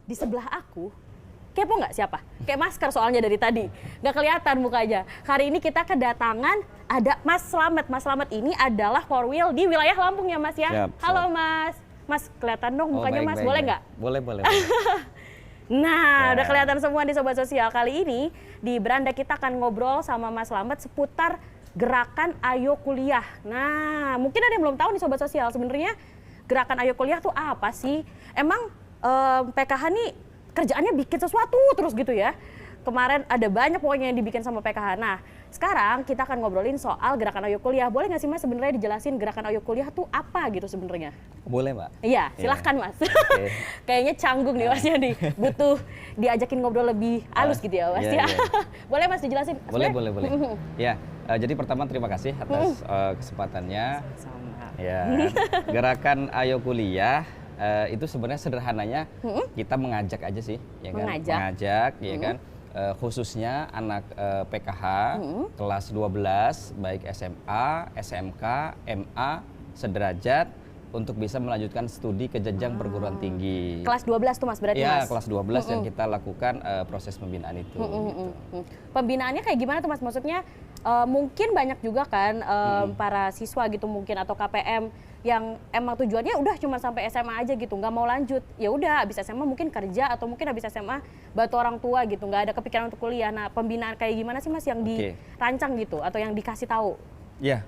di sebelah aku, kepo nggak siapa? Kayak masker soalnya dari tadi, nggak kelihatan mukanya. Hari ini kita kedatangan ada Mas Slamet. Mas Slamet ini adalah Korwil di wilayah Lampung ya Mas ya? Siap, Halo Mas. Mas kelihatan dong mukanya Mas, boleh nggak? Boleh, boleh. Nah, udah kelihatan semua di Sobat Sosial. Kali ini di beranda kita akan ngobrol sama Mas Slamet seputar gerakan Ayo Kuliah. Nah, mungkin ada yang belum tahu nih Sobat Sosial, sebenarnya gerakan Ayo Kuliah tuh apa sih? Emang PKH nih kerjaannya bikin sesuatu terus gitu ya. Kemarin ada banyak pokoknya yang dibikin sama PKH. Nah, sekarang kita akan ngobrolin soal gerakan Ayo Kuliah. Boleh nggak sih Mas sebenarnya dijelasin gerakan Ayo Kuliah tuh apa gitu sebenarnya? Boleh Mbak. Iya, silahkan Mas. Okay. Kayaknya canggung nih Masnya nih, butuh diajakin ngobrol lebih halus gitu ya Mas ya. Boleh Mas dijelasin? Boleh. Ya, jadi pertama terima kasih atas kesempatannya. Sama. Ya, gerakan Ayo Kuliah itu sebenarnya sederhananya kita mengajak aja sih, ya kan? Mengajak, ya kan? Khususnya anak PKH kelas 12 baik SMA, SMK, MA sederajat untuk bisa melanjutkan studi ke jenjang perguruan tinggi. Kelas 12 tuh Mas berarti ya, Mas? Kelas 12 yang kita lakukan proses pembinaan itu. Gitu. Pembinaannya kayak gimana tuh Mas? Maksudnya mungkin banyak juga kan para siswa gitu mungkin atau KPM yang emang tujuannya udah cuma sampai SMA aja gitu, nggak mau lanjut. Ya udah habis SMA mungkin kerja atau mungkin habis SMA bantu orang tua gitu, nggak ada kepikiran untuk kuliah. Nah, pembinaan kayak gimana sih Mas yang dirancang gitu atau yang dikasih tahu? Ya,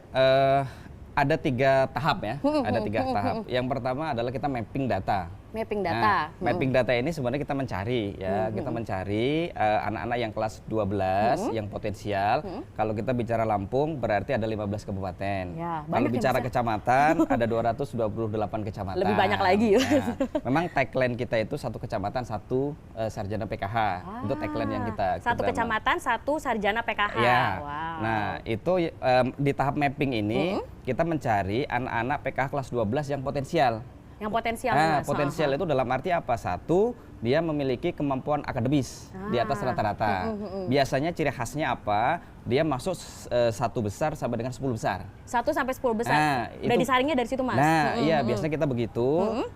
ada 3 tahap ya. Ada 3 tahap. Yang pertama adalah kita mapping data. Mapping data. Nah, mapping data ini sebenarnya kita mencari ya, kita mencari anak-anak yang kelas 12 yang potensial. Kalau kita bicara Lampung berarti ada 15 kabupaten. Ya, kalau bicara kecamatan ada 228 kecamatan. Lebih banyak lagi. Nah, memang tagline kita itu satu kecamatan satu sarjana PKH. Itu tagline yang kita satu kecamatan satu sarjana PKH. Ya. Wow. Nah, itu di tahap mapping ini kita mencari anak-anak PKH kelas 12 yang potensial. Yang potensial. Nah, potensial itu dalam arti apa? Satu, dia memiliki kemampuan akademis di atas rata-rata. Biasanya ciri khasnya apa? Dia masuk 1 besar sampai dengan 10 besar. 1 sampai 10 besar. Nah, udah disaringnya dari situ Mas. Nah, iya biasanya kita begitu.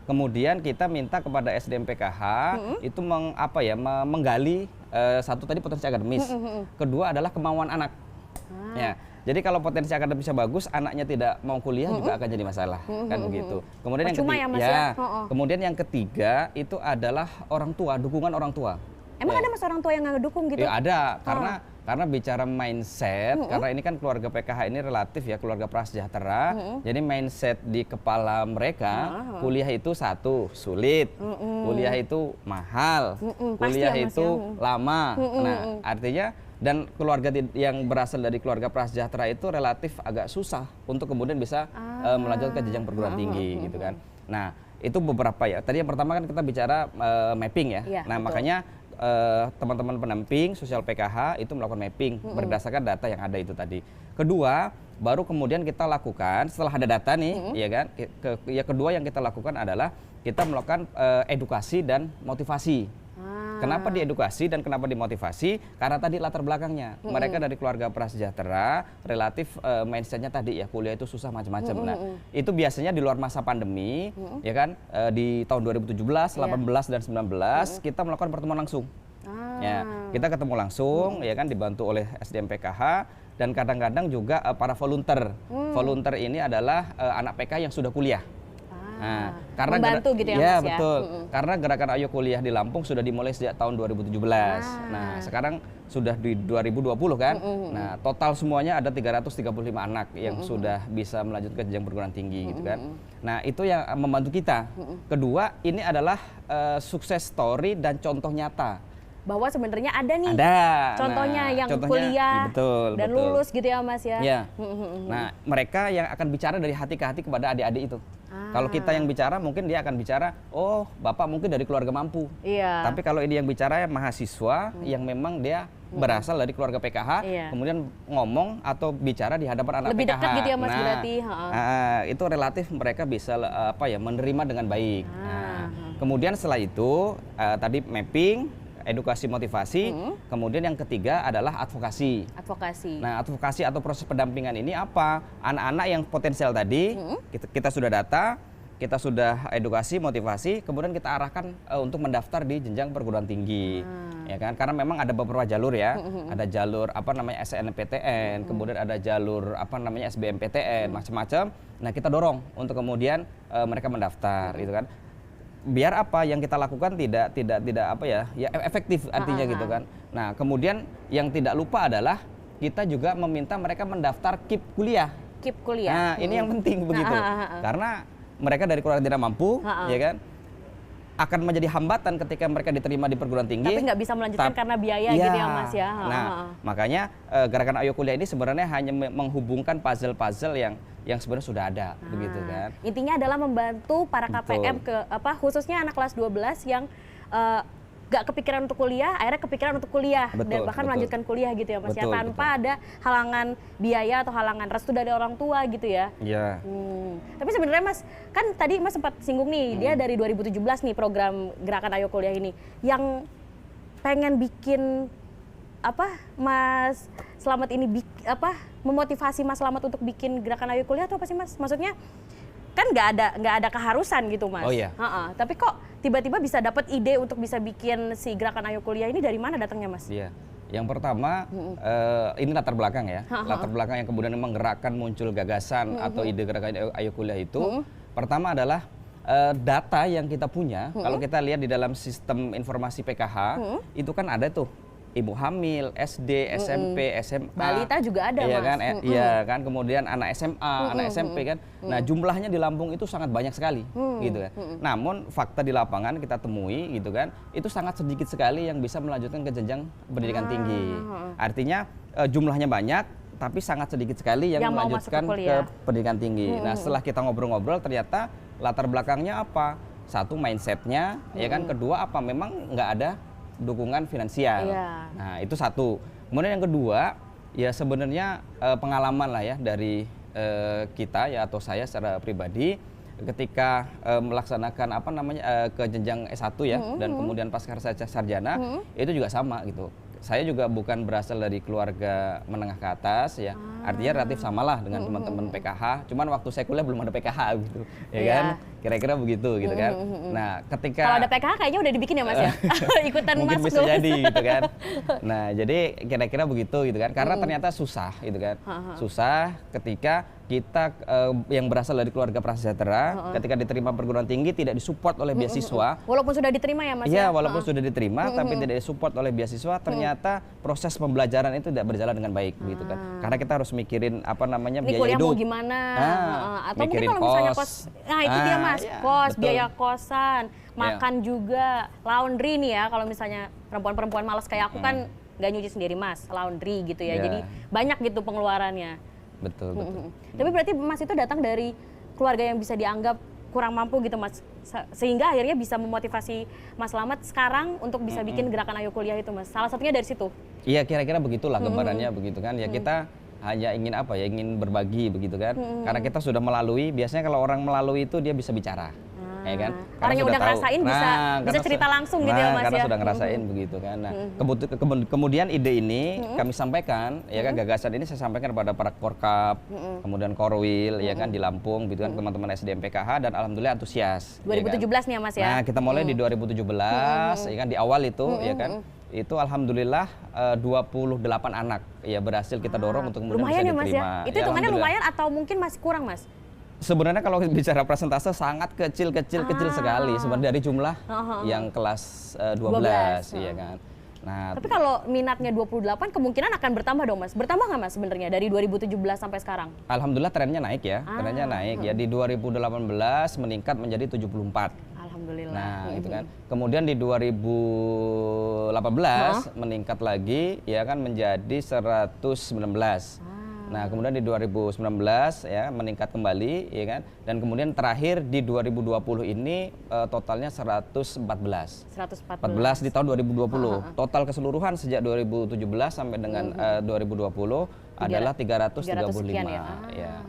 Kemudian kita minta kepada SDM PKH itu menggali satu tadi potensi akademis. Kedua adalah kemauan anak. Ya. Jadi kalau potensi akademisnya bagus, anaknya tidak mau kuliah juga akan jadi masalah, kan begitu. Kemudian kemudian yang ketiga itu adalah orang tua, dukungan orang tua. Emang ada Mas orang tua yang ngedukung gitu? Ya ada, karena bicara mindset, karena ini kan keluarga PKH ini relatif ya keluarga prasejahtera. Jadi mindset di kepala mereka, kuliah itu sulit, kuliah itu mahal, kuliah itu lama. Nah, artinya dan keluarga yang berasal dari keluarga prasejahtera itu relatif agak susah untuk kemudian bisa melanjutkan ke jenjang perguruan tinggi gitu kan. Nah, itu beberapa ya. Tadi yang pertama kan kita bicara mapping ya. Nah, makanya teman-teman pendamping sosial PKH itu melakukan mapping berdasarkan data yang ada itu tadi. Kedua, baru kemudian kita lakukan setelah ada data nih, ya kan? Kedua yang kita lakukan adalah kita melakukan edukasi dan motivasi. Kenapa diedukasi dan kenapa dimotivasi? Karena tadi latar belakangnya mereka dari keluarga prasejahtera, relatif mindsetnya tadi ya kuliah itu susah macam-macam. Nah, itu biasanya di luar masa pandemi, ya kan? Di tahun 2017, 18 dan 19 kita melakukan pertemuan langsung. Ya, kita ketemu langsung, ya kan, dibantu oleh SDM PKH dan kadang-kadang juga para volunteer. Volunteer ini adalah anak PKH yang sudah kuliah. Nah, karena membantu gitu ya Mas ya? Betul. Karena gerakan Ayo Kuliah di Lampung sudah dimulai sejak tahun 2017. Nah, sekarang sudah di 2020 kan. Nah, total semuanya ada 335 anak yang sudah bisa melanjutkan jenjang perguruan tinggi gitu kan. Nah, itu yang membantu kita. Kedua, ini adalah sukses story dan contoh nyata. Bahwa sebenarnya ada nih contohnya yang kuliah dan lulus gitu ya Mas ya. Ya. Nah, mereka yang akan bicara dari hati ke hati kepada adik-adik itu. Kalau kita yang bicara mungkin dia akan bicara, oh bapak mungkin dari keluarga mampu. Tapi kalau ini yang bicara mahasiswa yang memang dia berasal dari keluarga PKH, kemudian ngomong atau bicara di hadapan anak lebih PKH. Lebih dekat gitu ya Mas berarti. Itu relatif mereka bisa menerima dengan baik. Kemudian setelah itu tadi mapping, edukasi motivasi, kemudian yang ketiga adalah advokasi. Nah, advokasi atau proses pendampingan ini apa? Anak-anak yang potensial tadi kita sudah data, kita sudah edukasi, motivasi, kemudian kita arahkan untuk mendaftar di jenjang perguruan tinggi, ya kan? Karena memang ada beberapa jalur ya, ada jalur apa namanya SNMPTN, kemudian ada jalur apa namanya SBMPTN, macam-macam. Nah kita dorong untuk kemudian mereka mendaftar, gitu kan? Biar apa yang kita lakukan tidak apa ya, efektif artinya gitu kan. Nah kemudian yang tidak lupa adalah kita juga meminta mereka mendaftar KIP kuliah. KIP kuliah. Nah ini yang penting begitu, karena mereka dari keluarga tidak mampu, ya kan, akan menjadi hambatan ketika mereka diterima di perguruan tinggi. Tapi nggak bisa melanjutkan karena biaya gitu ya Mas ya. Nah makanya gerakan Ayo Kuliah ini sebenarnya hanya menghubungkan puzzle-puzzle yang sebenarnya sudah ada, begitu kan. Intinya adalah membantu para KPM khususnya anak kelas 12 yang gak kepikiran untuk kuliah, akhirnya kepikiran untuk kuliah dan bahkan melanjutkan kuliah gitu ya Mas ya, tanpa ada halangan biaya atau halangan restu dari orang tua gitu ya. Iya. Tapi sebenarnya Mas, kan tadi Mas sempat singgung nih, dia dari 2017 nih program gerakan Ayo Kuliah ini, yang pengen bikin apa Mas Slamet ini memotivasi Mas Slamet untuk bikin gerakan Ayo Kuliah itu apa sih Mas? Maksudnya kan nggak ada keharusan gitu Mas. Oh iya. Tapi kok tiba-tiba bisa dapat ide untuk bisa bikin si gerakan Ayo Kuliah ini, dari mana datangnya Mas? Iya. Yang pertama ini latar belakang ya. Latar belakang yang kemudian menggerakkan muncul gagasan atau ide gerakan Ayo Kuliah itu. Pertama adalah data yang kita punya. Kalau kita lihat di dalam sistem informasi PKH itu kan ada tuh ibu hamil, SD, SMP, SMA. Balita juga ada iya Mas. Kan? Iya kan, kemudian anak SMA, anak SMP kan. Nah jumlahnya di Lampung itu sangat banyak sekali gitu kan. Namun fakta di lapangan kita temui gitu kan, itu sangat sedikit sekali yang bisa melanjutkan ke jenjang pendidikan tinggi. Artinya jumlahnya banyak, tapi sangat sedikit sekali yang melanjutkan ke pendidikan tinggi. Nah setelah kita ngobrol-ngobrol ternyata latar belakangnya apa? Satu, mindsetnya, ya kan. Kedua apa? Memang nggak ada dukungan finansial. Nah itu satu. Kemudian yang kedua ya sebenarnya pengalaman lah ya dari kita ya atau saya secara pribadi ketika melaksanakan apa namanya ke jenjang S1 ya dan kemudian pasca sarjana itu juga sama gitu. Saya juga bukan berasal dari keluarga menengah ke atas ya, artinya relatif samalah dengan teman-teman PKH. Cuman waktu saya kuliah belum ada PKH gitu, ya kan? Kira-kira begitu gitu kan. Nah, ketika kalau ada PKH kayaknya udah dibikin ya Mas ya, ikutan mungkin masuk bisa jadi gitu kan. Nah, jadi kira-kira begitu gitu kan. Karena ternyata susah gitu kan. Susah ketika kita yang berasal dari keluarga prasejahtera, ketika diterima perguruan tinggi tidak disupport oleh beasiswa. Walaupun sudah diterima ya Mas ya? Ya, walaupun sudah diterima tapi tidak disupport oleh beasiswa, ternyata proses pembelajaran itu tidak berjalan dengan baik gitu kan. Karena kita harus mikirin apa namanya ini biaya hidup. Mau gimana? Atau mungkin mikirin kalau misalnya kos, nah itu dia Mas, kos, betul. biaya kosan, makan juga, laundry nih ya. Kalau misalnya perempuan-perempuan malas kayak aku kan nggak nyuci sendiri Mas, laundry gitu ya. Jadi banyak gitu pengeluarannya. Betul. Tapi berarti Mas itu datang dari keluarga yang bisa dianggap kurang mampu gitu Mas, sehingga akhirnya bisa memotivasi Mas Slamet sekarang untuk bisa bikin gerakan Ayo Kuliah itu Mas. Salah satunya dari situ. Iya kira-kira begitulah gambarannya begitu kan. Ya kita hanya ingin apa ya, ingin berbagi begitu kan. Karena kita sudah melalui, biasanya kalau orang melalui itu dia bisa bicara. Ya kan? Orang yang udah ngerasain bisa cerita langsung gitu ya Mas karena ya. sudah ngerasain begitu kan. Nah, kemudian ide ini kami sampaikan ya kan, gagasan ini saya sampaikan kepada para Korkap, kemudian Korwil ya kan di Lampung gitu kan, teman-teman SDM PKH, dan alhamdulillah antusias. 2017 ya kan? nih ya Mas ya. Nah, kita mulai di 2017 ya kan, di awal itu ya kan. Itu alhamdulillah 28 anak ya berhasil kita dorong untuk kemudian lumayan bisa ya Mas diterima. ya. Itu hitungannya lumayan atau mungkin masih kurang Mas? Sebenarnya kalau bicara persentase sangat kecil sekali sebenarnya dari jumlah yang kelas 12 ya kan. Nah, tapi kalau minatnya 28 kemungkinan akan bertambah dong Mas. Bertambah nggak Mas sebenarnya dari 2017 sampai sekarang? Alhamdulillah trennya naik ya. Trennya naik ya, di 2018 meningkat menjadi 74. Alhamdulillah. Nah, itu kan. Kemudian di 2018 meningkat lagi ya kan menjadi 119. Nah, kemudian di 2019 ya meningkat kembali ya kan, dan kemudian terakhir di 2020 ini totalnya 114 di tahun 2020. Total keseluruhan sejak 2017 sampai dengan 2020 adalah 335 ya.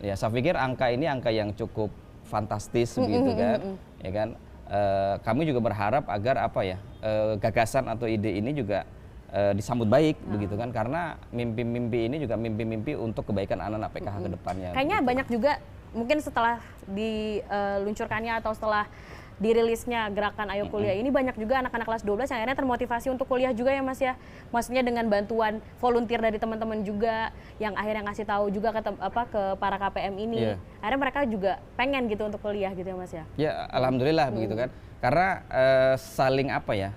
Ya, saya pikir angka ini angka yang cukup fantastis begitu kan. Ya kan, kami juga berharap agar apa ya, gagasan atau ide ini juga disambut baik begitu kan, karena mimpi-mimpi ini juga mimpi-mimpi untuk kebaikan anak-anak PKH ke depannya. Kayaknya begitu. banyak juga mungkin setelah diluncurkannya atau setelah dirilisnya gerakan Ayo Kuliah ini banyak juga anak-anak kelas 12 yang akhirnya termotivasi untuk kuliah juga ya Mas ya. Maksudnya dengan bantuan volunteer dari teman-teman juga yang akhirnya ngasih tahu juga ke para KPM ini. Akhirnya mereka juga pengen gitu untuk kuliah gitu ya Mas ya. Ya alhamdulillah begitu kan. Karena saling apa ya?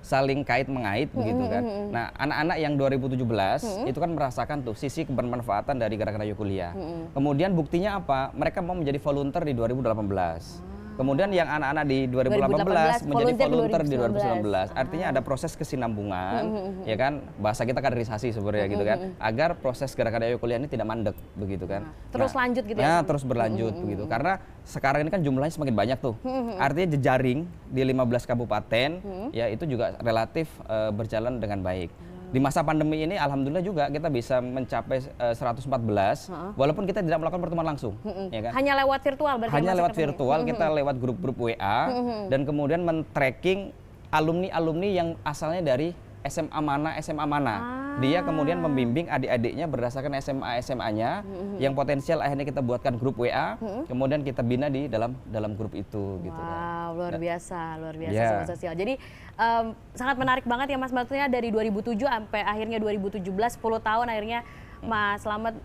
Saling kait mengait begitu kan. Nah, anak-anak yang 2017 itu kan merasakan tuh sisi kebermanfaatan dari gerakan Ayo Kuliah. Kemudian buktinya apa? Mereka mau menjadi volunteer di 2018. Kemudian yang anak-anak di 2018 menjadi volunteer di 2019. Artinya ada proses kesinambungan, ya kan? Bahasa kita kaderisasi sebenarnya gitu kan. Agar proses gerakan Ayo Kuliah ini tidak mandek begitu kan. Terus lanjut gitu ya. Terus berlanjut begitu. Karena sekarang ini kan jumlahnya semakin banyak tuh. Artinya jejaring di 15 kabupaten ya itu juga relatif berjalan dengan baik. Di masa pandemi ini alhamdulillah juga kita bisa mencapai 114 walaupun kita tidak melakukan pertemuan langsung, ya kan? Hanya lewat virtual berarti. Hanya lewat virtual, kita lewat grup-grup WA dan kemudian men-tracking alumni-alumni yang asalnya dari SMA mana. Dia kemudian membimbing adik-adiknya berdasarkan SMA-nya yang potensial, akhirnya kita buatkan grup WA, kemudian kita bina di dalam grup itu gitu. Wow, luar biasa Sobat Sosial. Jadi sangat menarik banget ya Mas, maksudnya dari 2007 sampai akhirnya 2017, 10 tahun akhirnya Mas Slamet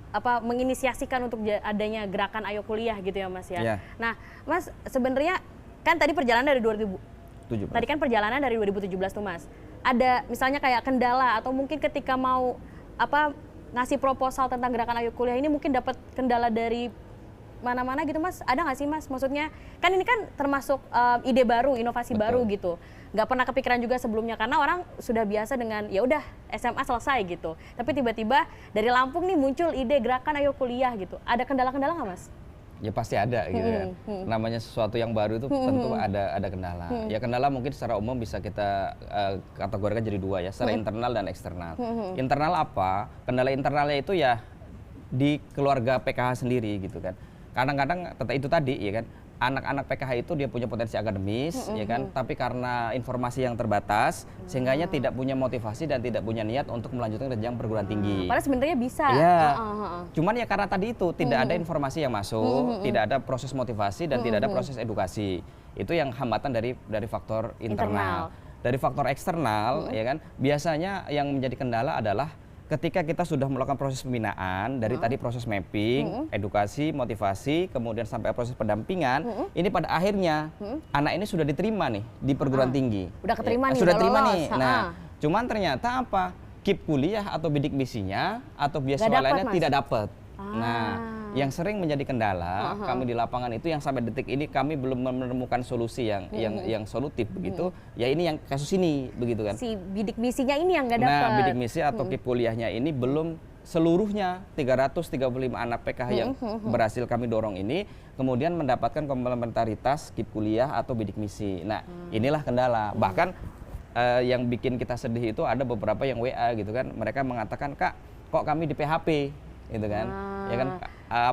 menginisiasikan untuk adanya gerakan Ayo Kuliah gitu ya Mas ya. Nah, Mas sebenarnya kan tadi perjalanan dari 2017. Tadi kan perjalanan dari 2017 tuh Mas. Ada misalnya kayak kendala atau mungkin ketika mau ngasih proposal tentang gerakan Ayo Kuliah ini mungkin dapat kendala dari mana-mana gitu Mas? Ada nggak sih Mas? Maksudnya kan ini kan termasuk ide baru, inovasi baru gitu. Nggak pernah kepikiran juga sebelumnya karena orang sudah biasa dengan ya udah SMA selesai gitu. Tapi tiba-tiba dari Lampung nih muncul ide gerakan Ayo Kuliah gitu. Ada kendala-kendala nggak Mas? Ya pasti ada gitu kan. Namanya sesuatu yang baru itu tentu ada kendala. Ya kendala mungkin secara umum bisa kita kategorikan jadi dua ya, secara internal dan eksternal. Internal apa? Kendala internalnya itu ya di keluarga PKH sendiri gitu kan. Kadang-kadang itu tadi ya kan, anak-anak PKH itu dia punya potensi akademis ya kan, tapi karena informasi yang terbatas sehingganya tidak punya motivasi dan tidak punya niat untuk melanjutkan ke jenjang perguruan tinggi. Padahal sebenarnya bisa. Ya. Cuman ya karena tadi itu tidak ada informasi yang masuk, tidak ada proses motivasi dan tidak ada proses edukasi. Itu yang hambatan dari faktor internal. Dari faktor eksternal ya kan, biasanya yang menjadi kendala adalah ketika kita sudah melakukan proses pembinaan dari tadi proses mapping, edukasi, motivasi, kemudian sampai proses pendampingan, ini pada akhirnya anak ini sudah diterima nih di perguruan tinggi. Udah keterima nih, sudah udah terima lolos. nih. Nah, cuman ternyata apa? KIP kuliah atau bidik misinya atau beasiswa lainnya tidak dapat. Nah, yang sering menjadi kendala kami di lapangan itu yang sampai detik ini kami belum menemukan solusi yang solutif begitu. Ya ini yang kasus ini begitu kan. Si bidik misinya ini yang nggak dapat. Nah, bidik misi atau KIP kuliahnya ini belum seluruhnya 335 anak PKH yang berhasil kami dorong ini kemudian mendapatkan komplementaritas KIP kuliah atau bidik misi. Nah, inilah kendala. Bahkan yang bikin kita sedih itu ada beberapa yang WA gitu kan. Mereka mengatakan, "Kak, kok kami di PHP?" gitu kan. Ya kan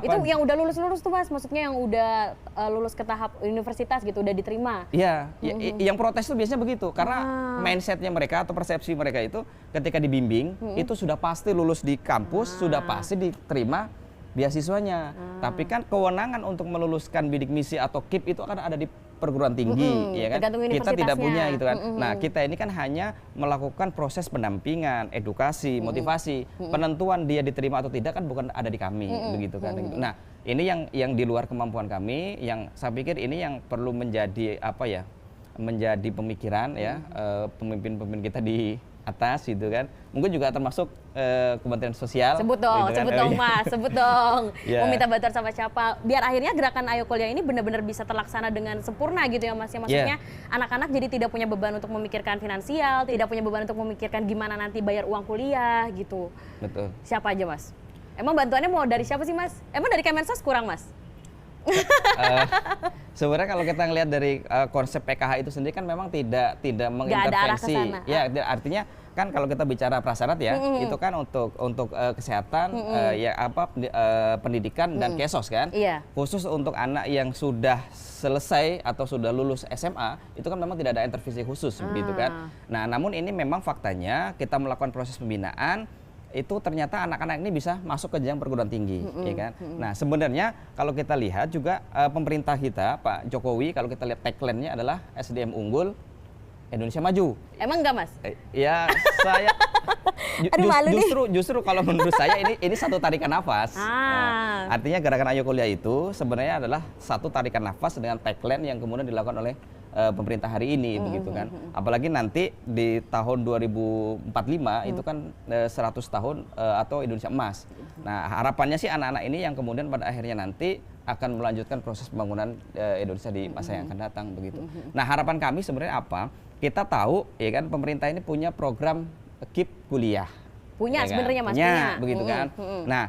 itu yang udah lulus tuh Mas, maksudnya yang udah lulus ke tahap universitas gitu, udah diterima. Iya, yang protes tuh biasanya begitu, karena mindsetnya mereka atau persepsi mereka itu ketika dibimbing itu sudah pasti lulus di kampus, sudah pasti diterima beasiswanya. Tapi kan kewenangan untuk meluluskan bidik misi atau KIP itu akan ada di perguruan tinggi, ya kan? Kita tidak punya gitu kan. Nah, kita ini kan hanya melakukan proses pendampingan, edukasi, motivasi, penentuan dia diterima atau tidak kan bukan ada di kami, begitu kan. Nah, ini yang di luar kemampuan kami, yang saya pikir ini yang perlu menjadi menjadi pemikiran ya pemimpin-pemimpin kita di atas gitu kan. Mungkin juga termasuk Kementerian Sosial. Sebut dong, gitu kan? Sebut dong Mas, sebut dong. Mau minta bantuan sama siapa? Biar akhirnya gerakan Ayo Kuliah ini benar-benar bisa terlaksana dengan sempurna gitu ya Mas. Ya, maksudnya anak-anak jadi tidak punya beban untuk memikirkan finansial, tidak punya beban untuk memikirkan gimana nanti bayar uang kuliah gitu. Betul. Siapa aja Mas? Emang bantuannya mau dari siapa sih Mas? Emang dari Kemensos kurang Mas? Sebenarnya kalau kita ngelihat dari konsep PKH itu sendiri kan memang tidak mengintervensi. Ya, artinya kan kalau kita bicara prasyarat ya, itu kan untuk kesehatan, pendidikan dan kesos kan. Khusus untuk anak yang sudah selesai atau sudah lulus SMA, itu kan memang tidak ada intervensi khusus begitu kan. Nah, namun ini memang faktanya kita melakukan proses pembinaan itu ternyata anak-anak ini bisa masuk ke jenjang perguruan tinggi, ya kan. Nah, sebenarnya kalau kita lihat juga pemerintah kita, Pak Jokowi, kalau kita lihat tagline-nya adalah SDM unggul, Indonesia maju. Emang enggak, Mas? Ya, saya Aduh, malu nih. justru kalau menurut saya ini satu tarikan nafas. Nah, artinya gerakan Ayo Kuliah itu sebenarnya adalah satu tarikan nafas dengan tagline yang kemudian dilakukan oleh pemerintah hari ini, begitu kan. Apalagi nanti di tahun 2045 itu kan 100 tahun atau Indonesia Emas. Nah, harapannya sih anak-anak ini yang kemudian pada akhirnya nanti akan melanjutkan proses pembangunan Indonesia di masa yang akan datang, begitu. Nah, harapan kami sebenarnya apa? Kita tahu ya kan pemerintah ini punya program KIP kuliah. Punya ya kan? sebenarnya, Mas, punya, punya. begitu kan. Nah,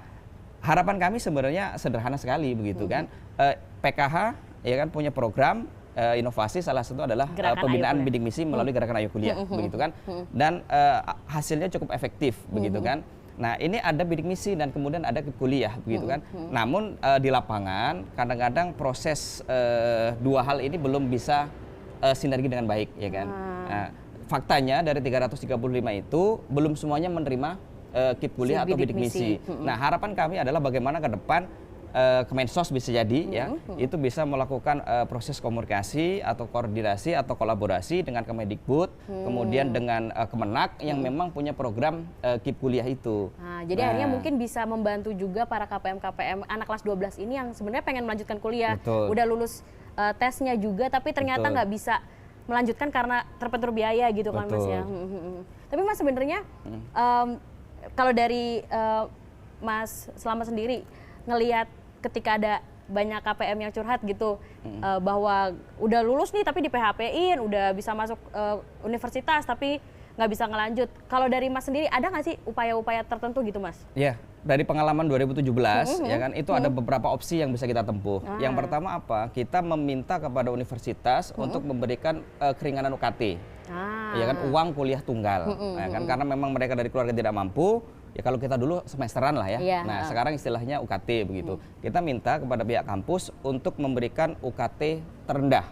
harapan kami sebenarnya sederhana sekali, begitu kan. PKH ya kan punya program inovasi, salah satu adalah pembinaan bidik misi melalui gerakan Ayo Kuliah, begitu kan. Dan hasilnya cukup efektif, begitu kan. Nah, ini ada bidik misi dan kemudian ada KIP kuliah, begitu kan. Namun di lapangan kadang-kadang proses dua hal ini belum bisa sinergi dengan baik, ya kan. Nah, faktanya dari 335 itu belum semuanya menerima KIP kuliah atau bidik misi. Nah, harapan kami adalah bagaimana ke depan Kemensos bisa jadi ya itu bisa melakukan proses komunikasi atau koordinasi atau kolaborasi dengan Kemendikbud, kemudian dengan Kemenak yang memang punya program KIP kuliah itu. Nah, jadi akhirnya mungkin bisa membantu juga para KPM anak kelas 12 ini yang sebenarnya pengen melanjutkan kuliah. Betul. Udah lulus tesnya juga tapi ternyata nggak bisa melanjutkan karena terbentur biaya gitu kan, Mas ya. Tapi Mas sebenarnya kalau dari Mas Slamet sendiri ngelihat ketika ada banyak KPM yang curhat gitu bahwa udah lulus nih tapi di PHP-in, udah bisa masuk universitas tapi nggak bisa ngelanjut. Kalau dari Mas sendiri ada nggak sih upaya-upaya tertentu gitu, Mas? Ya, dari pengalaman 2017 ya kan itu ada beberapa opsi yang bisa kita tempuh. Yang pertama apa? Kita meminta kepada universitas untuk memberikan keringanan UKT. Ya kan, uang kuliah tunggal. Ya kan, karena memang mereka dari keluarga tidak mampu. Ya kalau kita dulu semesteran lah ya. Nah, sekarang istilahnya UKT begitu. Kita minta kepada pihak kampus untuk memberikan UKT terendah.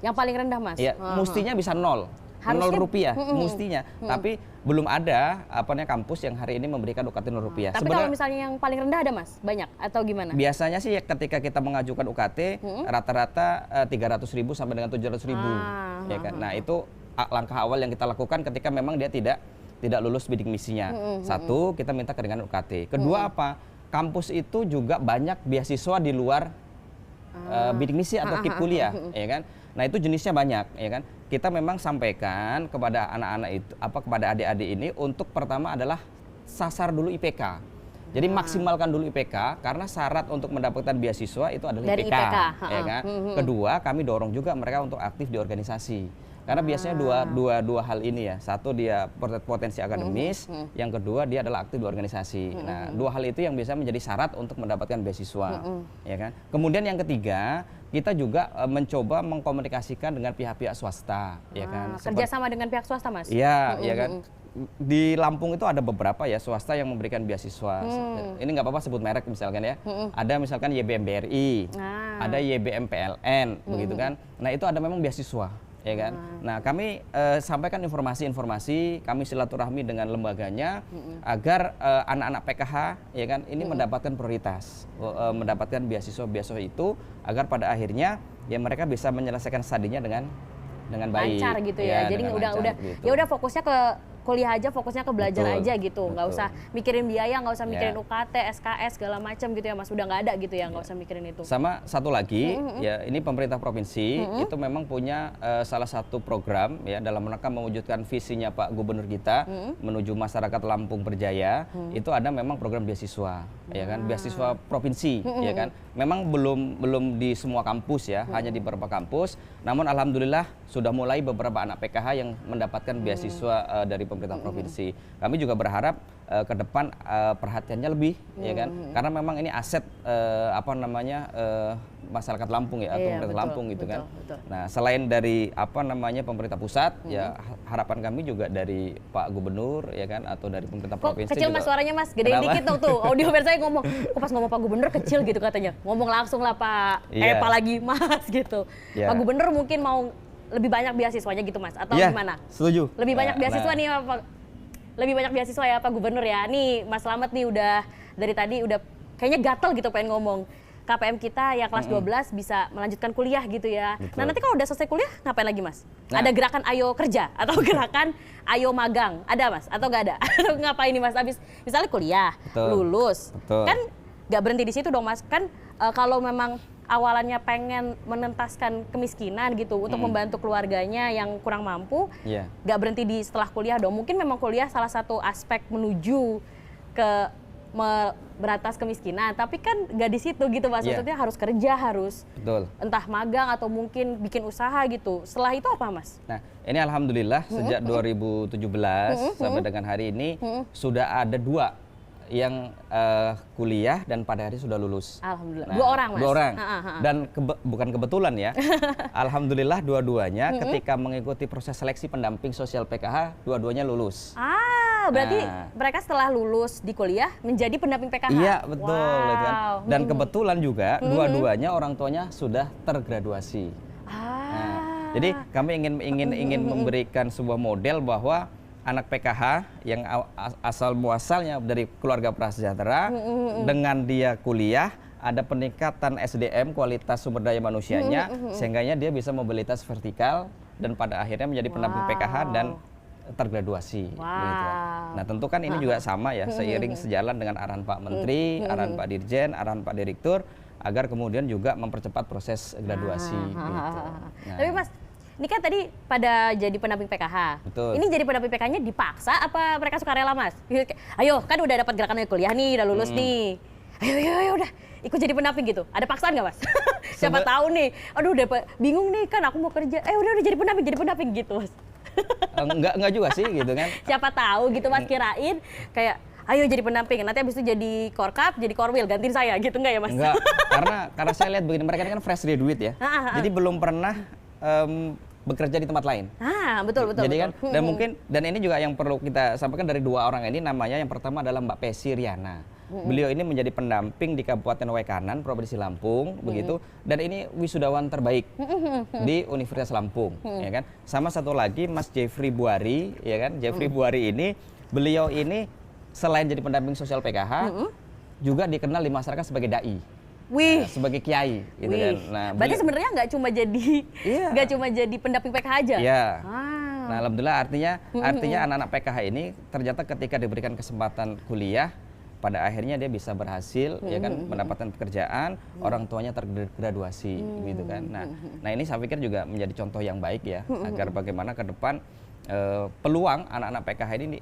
Yang paling rendah, Mas? Ya, mestinya bisa 0. Harusnya 0 rupiah, mestinya. Tapi belum ada kampus yang hari ini memberikan UKT 0 rupiah. Tapi kalau misalnya yang paling rendah ada, Mas? Banyak atau gimana? Biasanya sih ketika kita mengajukan UKT rata-rata 300.000 sampai dengan 700.000. Ya kan? Nah, itu langkah awal yang kita lakukan ketika memang dia tidak lulus bidik misinya. Satu, kita minta keringanan UKT. Kedua apa? Kampus itu juga banyak beasiswa di luar bidik misi atau KIP kuliah, ya kan? Nah, itu jenisnya banyak, ya kan? Kita memang sampaikan kepada anak-anak itu kepada adik-adik ini untuk pertama adalah sasar dulu IPK. Jadi maksimalkan dulu IPK karena syarat untuk mendapatkan beasiswa itu adalah dari IPK, IPK. ya kan? Kedua, kami dorong juga mereka untuk aktif di organisasi. Karena biasanya dua hal ini ya. Satu dia potensi akademis, yang kedua dia adalah aktif di organisasi. Nah, dua hal itu yang biasa menjadi syarat untuk mendapatkan beasiswa, ya kan. Kemudian yang ketiga, kita juga mencoba mengkomunikasikan dengan pihak-pihak swasta, ya kan. Kerjasama dengan pihak swasta, Mas? Iya, ya kan. Di Lampung itu ada beberapa ya swasta yang memberikan beasiswa. Ini nggak apa-apa sebut merek misalkan ya. Ada misalkan YBM BRI, ada YBM PLN, begitu kan. Nah, itu ada memang beasiswa. Ya kan? Nah, kami sampaikan informasi, kami silaturahmi dengan lembaganya agar anak-anak PKH ya kan ini mendapatkan prioritas, mendapatkan beasiswa itu agar pada akhirnya ya mereka bisa menyelesaikan studinya dengan baik. Lancar gitu ya. Jadi udah fokusnya ke kuliah aja, fokusnya ke belajar aja gitu, nggak usah mikirin biaya, nggak usah mikirin UKT, SKS segala macam gitu ya, Mas. Udah nggak ada gitu ya, nggak usah mikirin itu. Sama satu lagi ya, ini pemerintah provinsi itu memang punya salah satu program ya dalam rangka mewujudkan visinya Pak Gubernur kita menuju masyarakat Lampung berjaya. Itu ada memang program beasiswa, ya kan, beasiswa provinsi, ya kan. Memang belum di semua kampus ya, hanya di beberapa kampus. Namun alhamdulillah sudah mulai beberapa anak PKH yang mendapatkan beasiswa dari pemerintah provinsi. Kami juga berharap ke depan perhatiannya lebih, ya kan? Karena memang ini aset masyarakat Lampung ya, atau pemerintah Lampung gitu kan. Betul. Nah, selain dari pemerintah pusat, ya harapan kami juga dari Pak Gubernur, ya kan, atau dari pemerintah provinsi. Kecil juga, Mas, suaranya, Mas, gedein dikit dong tuh. Audio saya ngomong, kok pas ngomong Pak Gubernur kecil gitu katanya. Ngomong langsung lah Pak, apalagi Mas gitu. Pak Gubernur mungkin mau lebih banyak beasiswanya gitu, Mas, atau gimana? Setuju. Lebih banyak beasiswa nih Pak. lebih banyak beasiswa ya Pak Gubernur ya. Nih Mas Slamet nih udah dari tadi udah kayaknya gatel gitu pengen ngomong. KPM kita yang kelas 12 bisa melanjutkan kuliah gitu ya. Betul. Nah nanti kalau udah selesai kuliah ngapain lagi Mas? Nah. Ada gerakan ayo kerja atau gerakan ayo magang? Ada Mas? Atau nggak ada? Atau ngapain nih Mas? Abis misalnya kuliah, Betul. lulus. Betul. Kan nggak berhenti di situ dong Mas. Kan kalau memang awalannya pengen menentaskan kemiskinan gitu untuk membantu keluarganya yang kurang mampu, Iya. nggak berhenti di setelah kuliah dong. Mungkin memang kuliah salah satu aspek menuju ke beratas kemiskinan, tapi kan nggak di situ gitu Mas. Iya. Maksudnya harus kerja, harus Betul. entah magang atau mungkin bikin usaha gitu. Setelah itu apa Mas? Nah, ini alhamdulillah sejak 2017 sampai dengan hari ini sudah ada 2 yang kuliah dan pada hari sudah lulus. Alhamdulillah. Nah, 2 orang Mas? 2 orang. Ha. Dan bukan kebetulan ya. Alhamdulillah dua-duanya ketika mengikuti proses seleksi pendamping sosial PKH, dua-duanya lulus. Berarti Nah. mereka setelah lulus di kuliah menjadi pendamping PKH? Iya, betul. Gitu kan. Wow. Dan kebetulan juga dua-duanya orang tuanya sudah tergraduasi. Nah, jadi kami ingin memberikan sebuah model bahwa anak PKH yang asal muasalnya dari keluarga prasejahtera dengan dia kuliah ada peningkatan SDM kualitas sumber daya manusianya sehingga dia bisa mobilitas vertikal dan pada akhirnya menjadi pendamping PKH dan tergraduasi. Wow. Gitu. Nah tentu kan ini juga sama ya seiring sejalan dengan arahan Pak Menteri, arahan Pak Dirjen, arahan Pak Direktur agar kemudian juga mempercepat proses graduasi. Gitu. Nah, Tapi Mas, ini kan tadi pada jadi pendamping PKH. Betul. Ini jadi pendamping PKH-nya dipaksa apa mereka suka rela Mas? Ayo, kan udah dapat gerakan kuliah nih, udah lulus nih. Ayo, udah ikut jadi pendamping gitu. Ada paksaan nggak Mas? Siapa tahu nih, aduh udah bingung nih kan aku mau kerja. Udah jadi pendamping gitu Mas. enggak juga sih gitu kan. Siapa tahu gitu Mas, kirain kayak ayo jadi pendamping, nanti habis itu jadi korkap, jadi korwil, gantiin saya gitu nggak ya Mas? Enggak, karena saya lihat begini, mereka ini kan fresh graduate ya. Jadi belum pernah bekerja di tempat lain. Betul. Jadi kan dan ini juga yang perlu kita sampaikan dari 2 orang ini, namanya yang pertama adalah Mbak Pesi Riana. Beliau ini menjadi pendamping di Kabupaten Waikanan, Provinsi Lampung, begitu. Dan ini wisudawan terbaik di Universitas Lampung, ya kan. Sama satu lagi Mas Jeffrey Buari, ya kan. Jeffrey Buari ini, beliau ini selain jadi pendamping sosial PKH, juga dikenal di masyarakat sebagai dai. Wih, sebagai kiai, gitu kan. Nah, berarti sebenarnya nggak cuma jadi pendamping PKH aja. Iya. Nah, alhamdulillah artinya anak-anak PKH ini ternyata ketika diberikan kesempatan kuliah, pada akhirnya dia bisa berhasil, ya kan, mendapatkan pekerjaan, orang tuanya tergraduasi, gitu kan. Nah, ini saya pikir juga menjadi contoh yang baik ya, agar bagaimana ke depan peluang anak-anak PKH ini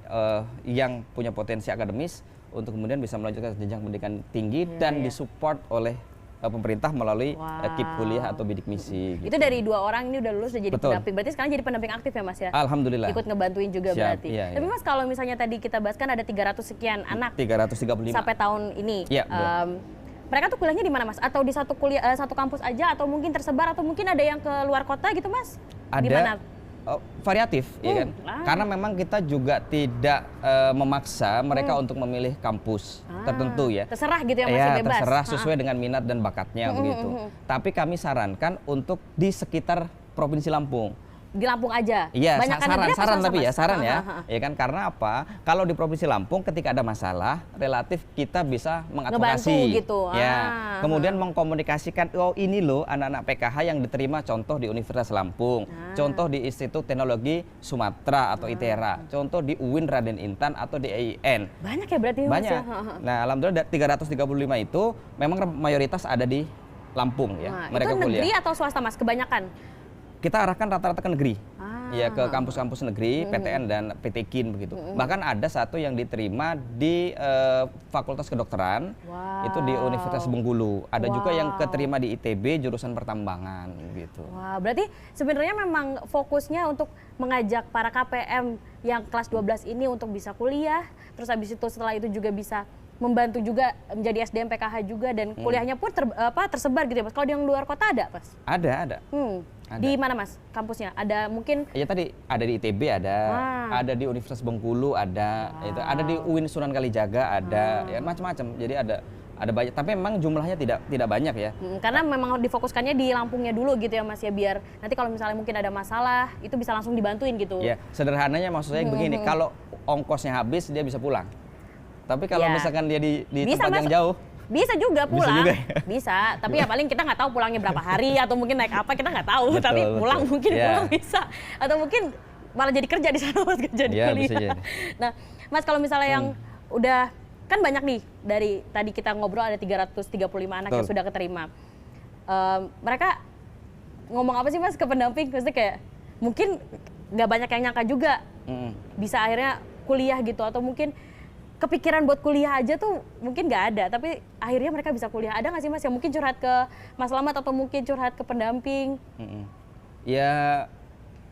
yang punya potensi akademis untuk kemudian bisa melanjutkan jenjang pendidikan tinggi dan disupport oleh pemerintah melalui KIP kuliah atau bidik misi. Itu dari 2 orang ini udah lulus udah jadi pendamping. Berarti sekarang jadi pendamping aktif ya Mas ya? Alhamdulillah. Ikut ngebantuin juga berarti. Iya. Tapi Mas kalau misalnya tadi kita bahas kan ada 300 sekian anak 335 sampai tahun ini. Iya, mereka tuh kuliahnya di mana Mas? Atau di satu kampus aja atau mungkin tersebar atau mungkin ada yang ke luar kota gitu Mas? Di mana? Variatif, ya kan? Karena memang kita juga tidak memaksa mereka untuk memilih kampus tertentu ya. Terserah gitu ya, masih bebas. Terserah sesuai dengan minat dan bakatnya begitu. Tapi kami sarankan untuk di sekitar Provinsi Lampung. Di Lampung aja. Iya, saran tapi ya, Mas? saran ya. Ya kan, karena apa? Kalau di Provinsi Lampung ketika ada masalah, relatif kita bisa mengadvokasi. Ngebantu gitu. Ya. Kemudian mengkomunikasikan, oh ini loh anak-anak PKH yang diterima contoh di Universitas Lampung, contoh di Institut Teknologi Sumatera atau ITERA, contoh di UIN Raden Intan atau di EIN. Banyak ya berarti Mas? Banyak. Nah, alhamdulillah 335 itu memang mayoritas ada di Lampung ya. Mereka itu negeri kuliah. atau swasta Mas? Kebanyakan? Kita arahkan rata-rata ke negeri, ya ke kampus-kampus negeri, PTN dan PT KIN begitu. Bahkan ada satu yang diterima di Fakultas Kedokteran, itu di Universitas Bengkulu. Ada juga yang keterima di ITB jurusan pertambangan gitu. Wah, berarti sebenarnya memang fokusnya untuk mengajak para KPM yang kelas 12 ini untuk bisa kuliah, terus habis itu setelah itu juga bisa membantu juga menjadi SDM PKH juga dan kuliahnya pun tersebar gitu ya Mas. Kalau di yang luar kota ada Mas? Ada. Ada. Di mana Mas kampusnya? Ada mungkin? Ya tadi ada di ITB ada di Universitas Bengkulu ada di UIN Sunan Kalijaga ada, ya macam-macam. Jadi ada ada banyak, tapi memang jumlahnya tidak banyak ya. Karena memang difokuskannya di Lampungnya dulu gitu ya Mas ya, biar nanti kalau misalnya mungkin ada masalah itu bisa langsung dibantuin gitu. Ya, sederhananya maksud saya begini, kalau ongkosnya habis dia bisa pulang. Tapi kalau Ya. misalkan dia di Bisa, tempat Mas. yang jauh, Bisa juga pulang, Bisa juga ya? bisa. Tapi ya paling kita nggak tahu pulangnya berapa hari atau mungkin naik apa kita nggak tahu. Betul, Tapi pulang betul. mungkin Ya. pulang bisa. Atau mungkin malah jadi kerja di sana Mas, nggak jadi Ya, kuliah. bisa jadi. Nah, Mas kalau misalnya yang udah kan banyak nih dari tadi kita ngobrol ada 335 anak yang Betul. sudah keterima. Mereka ngomong apa sih Mas ke pendamping? Maksudnya kayak mungkin nggak banyak yang nyangka juga bisa akhirnya kuliah gitu, atau mungkin kepikiran buat kuliah aja tuh mungkin nggak ada, tapi akhirnya mereka bisa kuliah. Ada nggak sih Mas yang mungkin curhat ke Mas Slamet atau mungkin curhat ke pendamping? Ya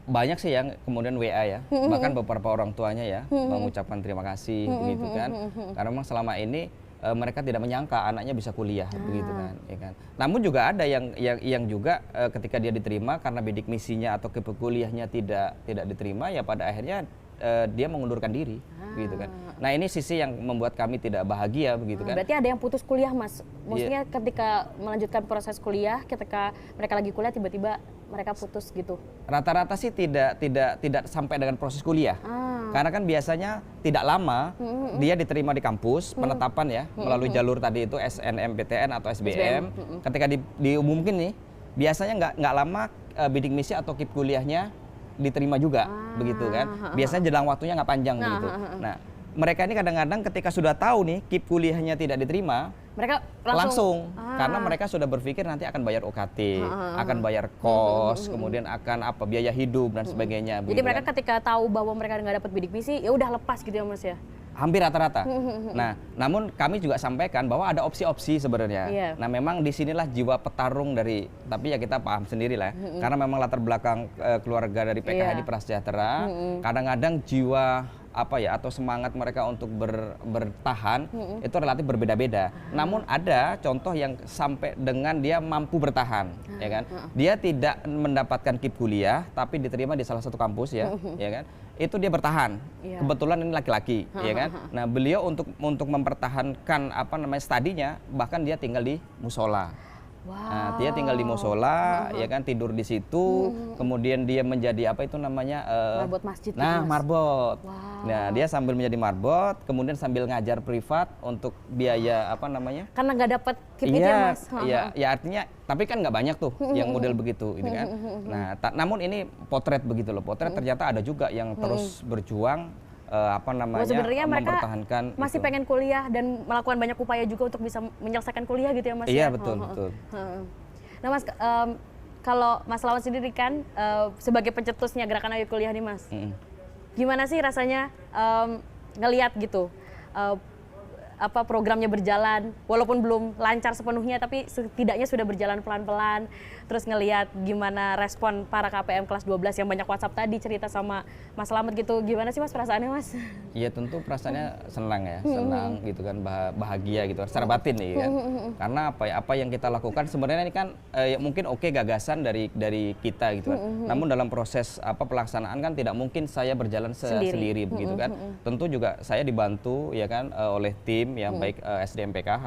banyak sih yang kemudian WA ya, bahkan beberapa orang tuanya ya mengucapkan terima kasih begitu kan, karena memang selama ini mereka tidak menyangka anaknya bisa kuliah begitu kan, ya kan. Namun juga ada yang juga ketika dia diterima karena bidik misinya atau kuliahnya tidak diterima, ya pada akhirnya dia mengundurkan diri gitu kan. Nah ini sisi yang membuat kami tidak bahagia begitu kan. Berarti ada yang putus kuliah Mas, maksudnya ketika melanjutkan proses kuliah, ketika mereka lagi kuliah tiba-tiba mereka putus gitu. Rata-rata sih tidak sampai dengan proses kuliah. Karena kan biasanya tidak lama dia diterima di kampus penetapan ya melalui jalur tadi itu SNMPTN atau SBM. Ketika diumumkan nih, biasanya nggak lama bidik misi atau KIP kuliahnya diterima juga begitu kan. Biasanya jelang waktunya nggak panjang begitu. Nah, mereka ini kadang-kadang ketika sudah tahu nih KIP kuliahnya tidak diterima, Mereka langsung karena mereka sudah berpikir nanti akan bayar UKT, akan bayar kos, kemudian akan apa biaya hidup dan sebagainya. Jadi begitu mereka kan. ketika tahu bahwa mereka nggak dapat bidik misi, ya udah lepas gitu ya Mas ya. Hampir rata-rata. Nah, namun kami juga sampaikan bahwa ada opsi-opsi sebenarnya. Iya. Nah, memang disinilah jiwa petarung dari, tapi ya kita paham sendiri lah, ya. Karena memang latar belakang keluarga dari PKH ini prasejahtera, kadang-kadang jiwa apa ya atau semangat mereka untuk bertahan itu relatif berbeda-beda. Namun ada contoh yang sampai dengan dia mampu bertahan, ya kan? Dia tidak mendapatkan KIP kuliah, tapi diterima di salah satu kampus ya, ya kan? Itu dia bertahan. Iya. Kebetulan ini laki-laki, ya kan? Nah, beliau untuk mempertahankan apa namanya studinya, bahkan dia tinggal di musola. Nah, dia tinggal di musola, ya kan, tidur di situ, kemudian dia menjadi apa itu namanya? Marbot masjid. Nah, gitu, Mas. marbot. Wow. Nah, dia sambil menjadi marbot, kemudian sambil ngajar privat untuk biaya apa namanya? Karena nggak dapat KIP itu ya Mas. Iya, ya artinya, tapi kan nggak banyak tuh yang model begitu, gitu kan. Nah, namun ini potret begitu loh, potret ternyata ada juga yang terus berjuang. Apa namanya, Sebenarnya mereka mempertahankan masih itu. pengen kuliah dan melakukan banyak upaya juga untuk bisa menyelesaikan kuliah gitu ya Mas. Iya, ya? betul, betul. Nah Mas, kalau Mas Slamet sendiri kan sebagai pencetusnya gerakan Ayo Kuliah nih Mas, gimana sih rasanya ngelihat gitu apa programnya berjalan, walaupun belum lancar sepenuhnya, tapi setidaknya sudah berjalan pelan-pelan. Terus ngelihat gimana respon para KPM kelas 12 yang banyak WhatsApp tadi cerita sama Mas Slamet gitu. Gimana sih Mas perasaannya Mas? Iya tentu perasaannya senang ya, senang gitu kan, bahagia gitu secara batin nih kan. Karena apa yang kita lakukan sebenarnya ini kan ya mungkin oke gagasan dari kita gitu kan. Namun dalam proses pelaksanaan kan tidak mungkin saya berjalan sendiri begitu kan. Tentu juga saya dibantu ya kan oleh tim yang baik SDM PKH,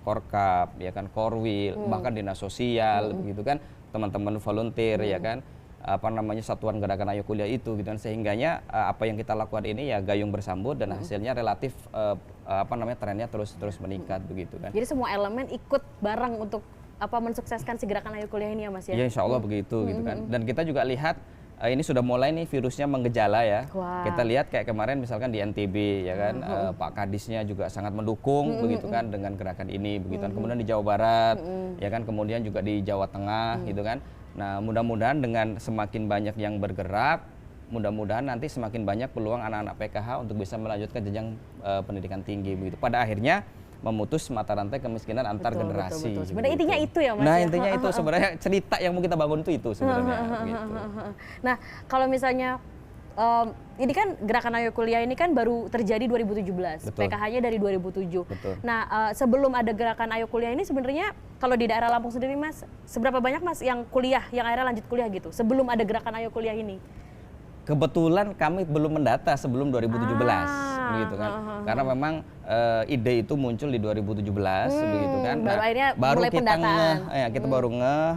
Korkap, ya kan Korwil, bahkan dinas sosial begitu kan, teman-teman volunteer ya kan. Apa namanya satuan gerakan Ayo Kuliah itu gitu kan, sehingganya apa yang kita lakukan ini ya gayung bersambut dan hasilnya relatif apa namanya trennya terus meningkat begitu kan. Jadi semua elemen ikut bareng untuk mensukseskan si gerakan Ayo Kuliah ini ya Mas ya. Ya insya Allah begitu gitu kan. Dan kita juga lihat ini sudah mulai nih virusnya menggejala ya. Wah. Kita lihat kayak kemarin misalkan di NTB ya kan, Pak Kadisnya juga sangat mendukung begitu kan dengan gerakan ini begitu kan. Kemudian di Jawa Barat ya kan, kemudian juga di Jawa Tengah gitu kan. Nah, mudah-mudahan dengan semakin banyak yang bergerak, mudah-mudahan nanti semakin banyak peluang anak-anak PKH untuk bisa melanjutkan jenjang pendidikan tinggi begitu. Pada akhirnya memutus mata rantai kemiskinan antar generasi. Betul. Sebenarnya intinya itu ya Mas. Nah, ya? intinya itu sebenarnya cerita yang mau kita bangun itu sebenarnya gitu. Nah, kalau misalnya ini kan gerakan Ayo Kuliah ini kan baru terjadi 2017, Betul. PKH-nya dari 2007. Betul. Nah, sebelum ada gerakan Ayo Kuliah ini sebenarnya kalau di daerah Lampung sendiri Mas, seberapa banyak Mas yang kuliah, yang akhirnya lanjut kuliah gitu, sebelum ada gerakan Ayo Kuliah ini? Kebetulan kami belum mendata sebelum 2017, begitu kan? Karena memang ide itu muncul di 2017, begitu kan? Baru akhirnya mulai kita pendataan. kita baru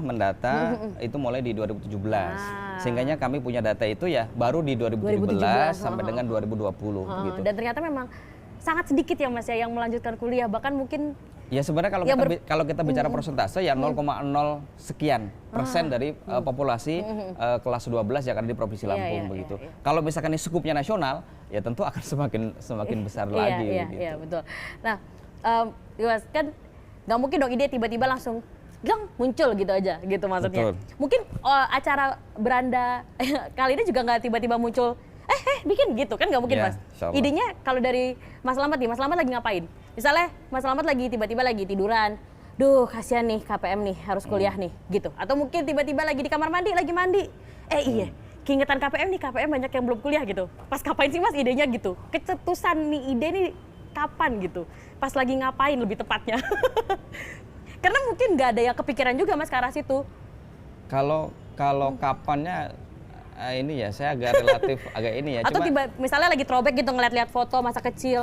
mendata itu mulai di 2017. Sehingganya kami punya data itu ya baru di 2017 sampai dengan 2020, gitu. Dan ternyata memang sangat sedikit ya Mas ya yang melanjutkan kuliah, bahkan mungkin ya sebenarnya kalau kita bicara persentase ya 0,0 sekian persen dari populasi kelas 12 yang ada di Provinsi Lampung, begitu. Kalau misalkan ini skupnya nasional, ya tentu akan semakin besar lagi. Gitu. Iya betul. Nah, Mas kan nggak mungkin dong ide tiba-tiba langsung muncul gitu aja, gitu maksudnya. Betul. Mungkin acara beranda kali ini juga nggak tiba-tiba muncul. Bikin gitu kan nggak mungkin Ya, Mas. insyaallah. Idenya kalau dari Mas Slamet nih, Mas Slamet lagi ngapain? Misalnya Mas Slamet lagi tiba-tiba lagi tiduran, duh kasihan nih KPM nih harus kuliah nih gitu. Atau mungkin tiba-tiba lagi di kamar mandi, lagi mandi. Iya, keingetan KPM nih, KPM banyak yang belum kuliah gitu. Pas ngapain sih Mas idenya gitu? Kecetusan nih ide nih kapan gitu? Pas lagi ngapain lebih tepatnya? Karena mungkin nggak ada yang kepikiran juga Mas ke arah situ. Kalau kapannya ini ya saya agak relatif agak ini ya. Atau Cuma misalnya lagi throwback gitu ngeliat-lihat foto masa kecil,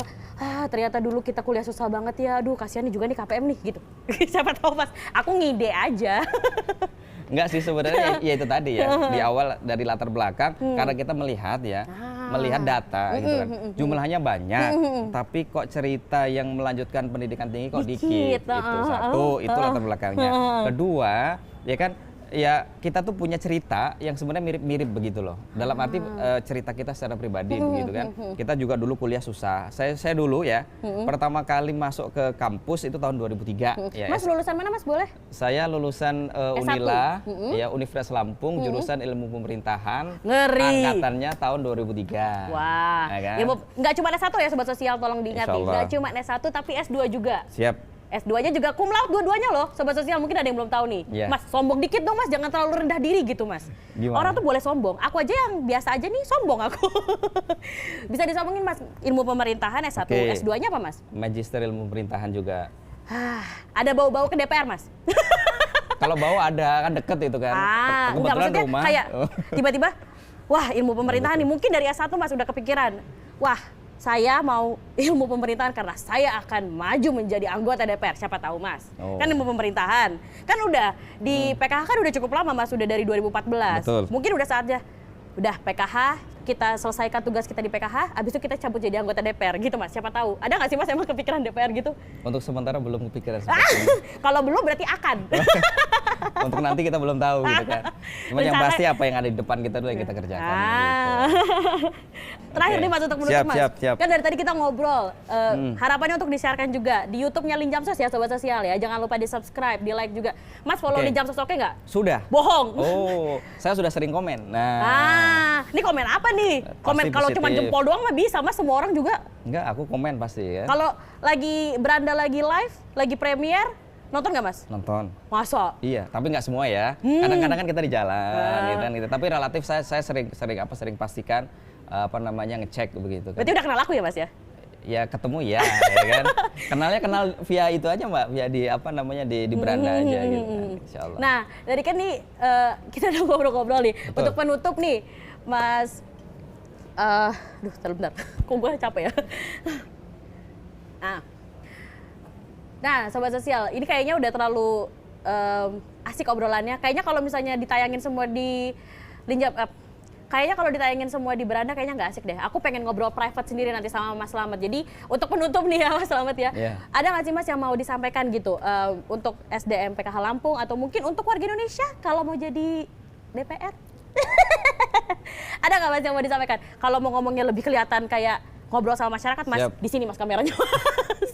ternyata dulu kita kuliah susah banget ya, aduh kasihan nih juga nih KPM nih gitu. Siapa tahu Mas, aku ngide aja. enggak sih sebenarnya ya itu tadi ya di awal dari latar belakang karena kita melihat data gitu kan. Jumlahnya banyak, tapi kok cerita yang melanjutkan pendidikan tinggi kok dikit. Itu satu, itu latar belakangnya. Kedua, ya kan ya kita tuh punya cerita yang sebenarnya mirip-mirip begitu loh. Dalam arti cerita kita secara pribadi begitu kan. Kita juga dulu kuliah susah. Saya dulu ya pertama kali masuk ke kampus itu tahun 2003. Ya, Mas lulusan mana Mas boleh? saya lulusan S1? Unila, ya Universitas Lampung, jurusan Ilmu Pemerintahan. Ngeri. Angkatannya tahun 2003. Wah, Ya kan? ya, nggak cuma S1 ya Sobat Sosial, tolong diingat nih. Insyaallah. Nggak cuma S1 tapi S2 juga. Siap. S2-nya juga cum laude dua-duanya loh, Sobat Sosial. Mungkin ada yang belum tahu nih. Iya. Mas, sombong dikit dong Mas, jangan terlalu rendah diri gitu Mas. Gimana? Orang tuh boleh sombong. Aku aja yang biasa aja nih sombong aku. Bisa disombongin Mas, ilmu pemerintahan S1, Oke. S2-nya apa Mas? Magister Ilmu Pemerintahan juga. Ada bau-bau ke DPR Mas? Kalau bawa ada kan deket itu kan. Enggak, Kebetulan maksudnya rumah. kayak tiba-tiba, wah ilmu pemerintahan nih, mungkin dari S1 Mas udah kepikiran, wah saya mau ilmu pemerintahan karena saya akan maju menjadi anggota DPR, siapa tahu Mas. Oh. Kan ilmu pemerintahan, kan udah di PKH kan udah cukup lama Mas, udah dari 2014. Betul. Mungkin udah saatnya, udah PKH, kita selesaikan tugas kita di PKH, habis itu kita cabut jadi anggota DPR gitu Mas, siapa tahu. Ada nggak sih Mas emang kepikiran DPR gitu? Untuk sementara belum kepikiran seperti itu. Kalau belum berarti akan. Untuk nanti kita belum tahu gitu kan. Cuma yang Rencana- pasti apa yang ada di depan kita dulu yang kita kerjakan. Gitu. Terakhir Oke. nih Mas untuk menutup Siap, Mas. siap. Kan dari tadi kita ngobrol, harapannya untuk disiarkan juga di YouTube-nya Linjamsos ya Sobat Sosial ya. Jangan lupa di subscribe, di like juga. Mas follow Oke. Linjamsos oke nggak? Sudah. Bohong. Oh, saya sudah sering komen. Nah, Ini komen apa nih? Komen Pasti kalau cuma positif. jempol doang mah bisa Mas, semua orang juga. enggak aku komen pasti ya. Kalau lagi beranda lagi live, lagi premiere, nonton nggak Mas? Nonton. Masa? Iya, tapi nggak semua ya. Kadang-kadang kan kita di jalan, gitu kan, gitu. Tapi relatif saya sering pastikan ngecek begitu kan. Berarti udah kenal aku ya Mas ya? Ya ketemu ya, ya kan. Kenal via itu aja Mbak, via di beranda aja gitu kan. Insyaallah. Nah, dari kan nih kita udah ngobrol-ngobrol nih. Betul. Untuk penutup nih, Mas, bentar, kok gue capek ya. Nah, Sobat Sosial, ini kayaknya udah terlalu asik obrolannya. Kayaknya kalau misalnya ditayangin semua di kayaknya kalau ditayangin semua di beranda kayaknya nggak asik deh. Aku pengen ngobrol private sendiri nanti sama Mas Slamet. Jadi untuk penutup nih ya Mas Slamet ya, ada nggak sih Mas yang mau disampaikan gitu untuk SDM PKH Lampung atau mungkin untuk warga Indonesia kalau mau jadi DPR? Ada nggak Mas yang mau disampaikan? Kalau mau ngomongnya lebih kelihatan kayak ngobrol sama masyarakat Mas, Siap. di sini Mas kameranya Mas.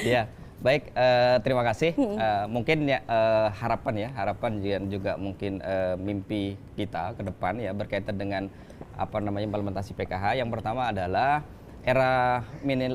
Iya, baik. Terima kasih. Mungkin ya harapan juga mungkin mimpi kita ke depan ya berkaitan dengan implementasi PKH. Yang pertama adalah era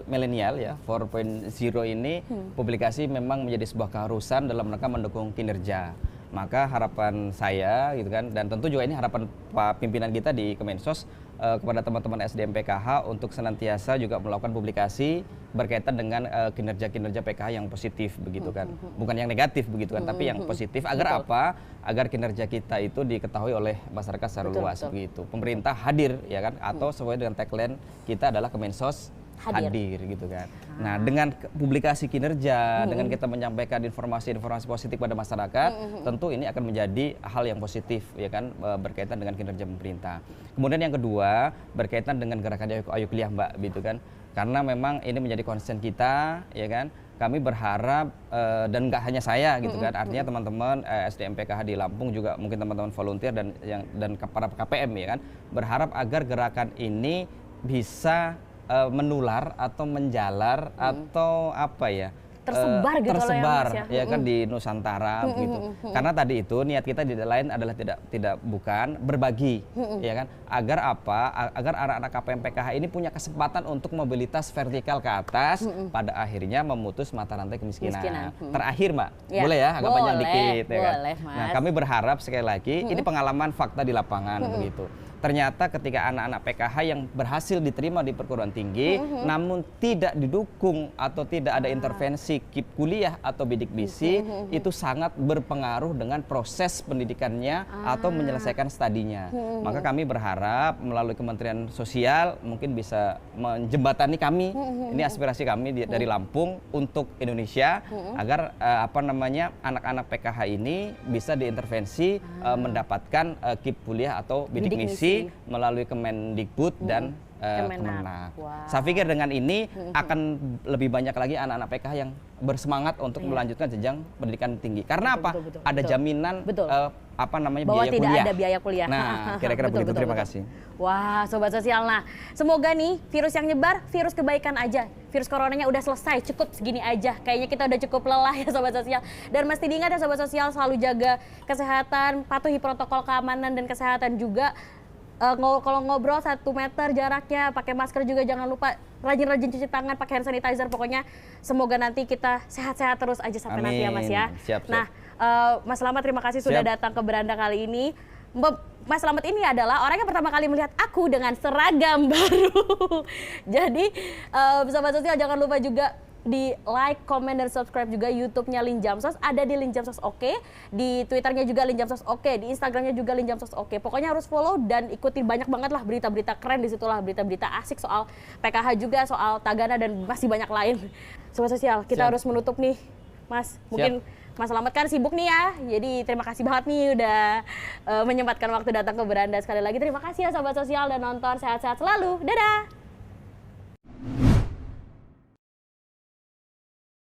milenial ya 4.0 ini publikasi memang menjadi sebuah keharusan dalam rangka mendukung kinerja. Maka harapan saya gitu kan, dan tentu juga ini harapan Pak pimpinan kita di Kemensos kepada teman-teman SDM PKH untuk senantiasa juga melakukan publikasi berkaitan dengan kinerja-kinerja PKH yang positif begitu kan. Bukan yang negatif begitu kan, tapi yang positif agar apa? Agar kinerja kita itu diketahui oleh masyarakat secara luas begitu. Pemerintah hadir ya kan, atau sesuai dengan tagline kita adalah Kemensos hadir gitu kan. Nah, dengan publikasi kinerja, dengan kita menyampaikan informasi-informasi positif pada masyarakat, tentu ini akan menjadi hal yang positif ya kan, berkaitan dengan kinerja pemerintah. Kemudian yang kedua, berkaitan dengan gerakan Ayo Kuliah Mbak gitu kan. Karena memang ini menjadi concern kita ya kan. Kami berharap dan nggak hanya saya gitu kan, artinya teman-teman SDM PKH di Lampung juga mungkin teman-teman volunteer dan para KPM ya kan, berharap agar gerakan ini bisa menular atau menjalar atau apa ya, tersebar gitu tersebar loh ya, ya kan di Nusantara gitu. Karena tadi itu niat kita tidak lain adalah bukan berbagi ya kan, agar apa, agar anak-anak KPM PKH ini punya kesempatan untuk mobilitas vertikal ke atas, pada akhirnya memutus mata rantai kemiskinan. Terakhir Mbak, boleh ya agak panjang dikit ya kan. Nah, kami berharap sekali lagi ini pengalaman fakta di lapangan begitu. Ternyata ketika anak-anak PKH yang berhasil diterima di perguruan tinggi, namun tidak didukung atau tidak ada intervensi KIP kuliah atau bidik misi, itu sangat berpengaruh dengan proses pendidikannya atau menyelesaikan studinya. Maka kami berharap melalui Kementerian Sosial mungkin bisa menjembatani kami, ini aspirasi kami dari Lampung untuk Indonesia, agar anak-anak PKH ini bisa diintervensi mendapatkan KIP kuliah atau bidik misi melalui Kemendikbud dan Kemenak. Saya pikir dengan ini akan lebih banyak lagi anak-anak PKH yang bersemangat untuk melanjutkan jenjang pendidikan tinggi. Karena ada jaminan bahwa biaya tidak kuliah. ada biaya kuliah. Nah, kira-kira begitu. Terima kasih. Wah, Sobat Sosial. Nah, semoga nih virus yang nyebar, virus kebaikan aja. Virus coronanya udah selesai, cukup segini aja. Kayaknya kita udah cukup lelah ya Sobat Sosial. Dan mesti diingat ya Sobat Sosial, selalu jaga kesehatan, patuhi protokol keamanan dan kesehatan juga. Kalau ngobrol 1 meter jaraknya, pakai masker juga, jangan lupa rajin-rajin cuci tangan, pakai hand sanitizer. Pokoknya semoga nanti kita sehat-sehat terus aja sampai nanti ya Mas ya. Siap. Nah, Mas Slamet terima kasih sudah datang ke Beranda kali ini. Mas Slamet ini adalah orang yang pertama kali melihat aku dengan seragam baru. Jadi Sobat Sosial jangan lupa juga di like, comment, dan subscribe juga YouTube-nya Linjamsos, ada di Linjamsos Oke, di Twitternya juga Linjamsos Oke, di Instagramnya juga Linjamsos Oke. Pokoknya harus follow dan ikuti banyak banget lah berita-berita keren di situlah, berita-berita asik soal PKH juga, soal Tagana dan masih banyak lain. Sobat Sosial, kita harus menutup nih, Mas. Mungkin Mas Slamet kan sibuk nih ya, jadi terima kasih banget nih udah menyempatkan waktu datang ke Beranda. Sekali lagi terima kasih ya Sobat Sosial dan nonton, sehat-sehat selalu, dadah!